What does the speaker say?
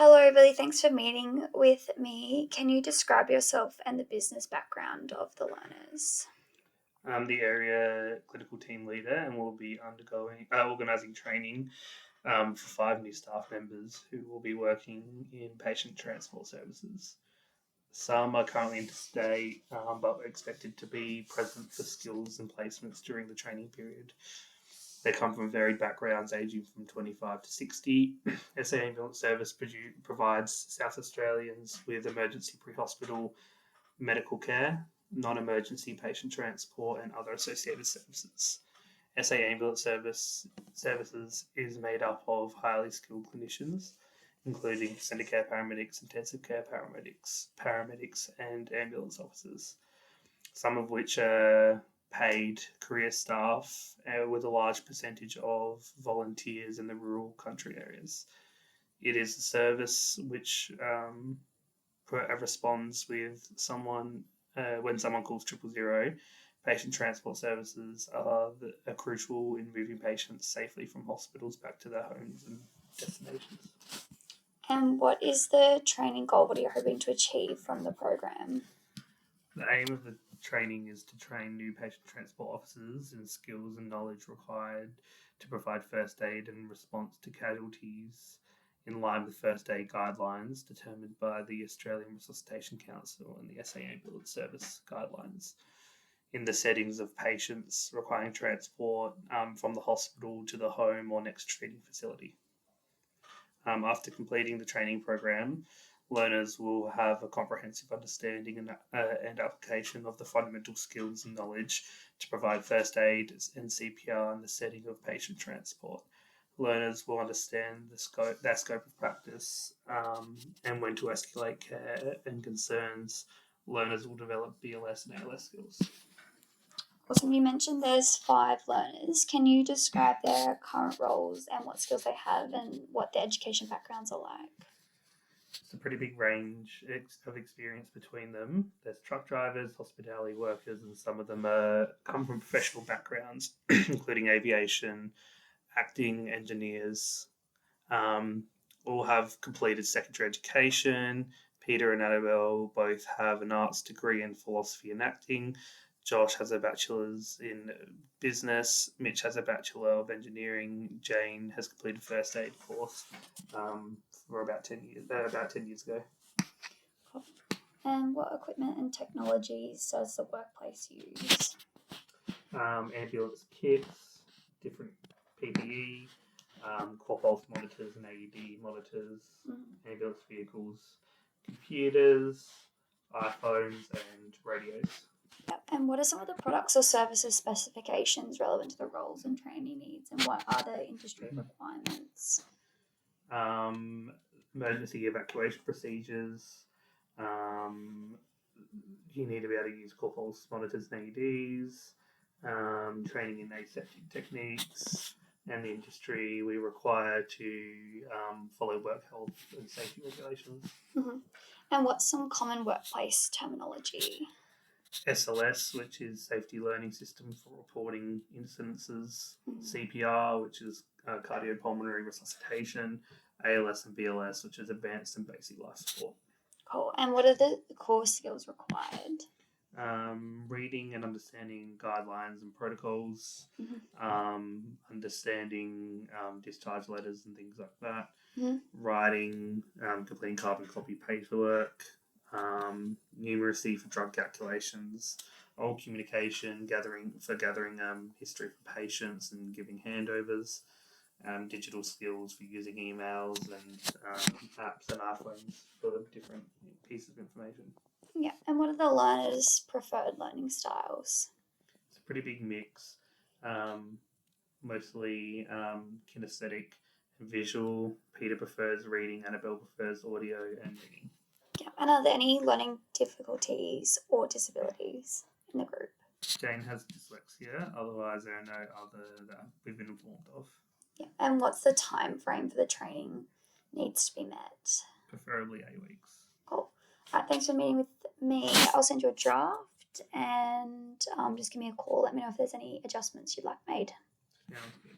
Hello, Billy. Thanks for meeting with me. Can you describe yourself and the business background of the learners? I'm the area clinical team leader and will be organising training for 5 new staff members who will be working in patient transport services. Some are currently interstate, but are expected to be present for skills and placements during the training period. They come from varied backgrounds, aging from 25 to 60. SA Ambulance Service provides South Australians with emergency pre-hospital medical care, non-emergency patient transport, and other associated services. SA Ambulance Services is made up of highly skilled clinicians, including centre care paramedics, intensive care paramedics, and ambulance officers, some of which are paid career staff with a large percentage of volunteers in the rural country areas. It is a service which responds with someone when someone calls 000. Patient transport services are crucial in moving patients safely from hospitals back to their homes and destinations. And what is the training goal? What are you hoping to achieve from the program? The aim of the training is to train new patient transport officers in skills and knowledge required to provide first aid and response to casualties in line with first aid guidelines determined by the Australian Resuscitation Council and the SA Ambulance Service guidelines in the settings of patients requiring transport from the hospital to the home or next treating facility. After completing the training program, learners will have a comprehensive understanding and application of the fundamental skills and knowledge to provide first aid and CPR in the setting of patient transport. Learners will understand their scope of practice and when to escalate care and concerns. Learners will develop BLS and ALS skills. Awesome. You mentioned there's 5 learners. Can you describe their current roles and what skills they have and what their education backgrounds are like? It's a pretty big range of experience between them. There's truck drivers, hospitality workers, and some of them come from professional backgrounds, including aviation, acting, engineers. All have completed secondary education. Peter and Annabelle both have an arts degree in philosophy and acting. Josh has a bachelor's in business. Mitch has a bachelor of engineering. Jane has completed first aid course for about 10 years ago. Cool. And what equipment and technologies does the workplace use? Ambulance kits, different PPE, core pulse monitors and AED monitors, ambulance vehicles, computers, iPhones, and radios. Yep. And what are some of the products or services specifications relevant to the roles and training needs, and what are the industry requirements? Emergency evacuation procedures. You need to be able to use core pulse monitors and AEDs. Training in aseptic techniques, and the industry we require to follow work health and safety regulations. And what's some common workplace terminology? SLS, which is Safety Learning System for Reporting Incidences, CPR, which is Cardiopulmonary Resuscitation, ALS and BLS, which is Advanced and Basic Life Support. Cool. And what are the core skills required? Reading and understanding guidelines and protocols, understanding discharge letters and things like that, writing, completing carbon copy paperwork, numeracy for drug calculations, oral communication, gathering history for patients and giving handovers, digital skills for using emails and apps and iPhones for different pieces of information. Yeah, and what are the learners' preferred learning styles? It's a pretty big mix, mostly kinesthetic and visual. Peter prefers reading, Annabelle prefers audio and reading. Yeah, and are there any learning difficulties or disabilities in the group? Jane has dyslexia, otherwise there are no other that we've been informed of. Yeah, and what's the time frame for the training needs to be met? Preferably 8 weeks. Cool. Thanks for meeting with me. I'll send you a draft and just give me a call. Let me know if there's any adjustments you'd like made. Sounds good.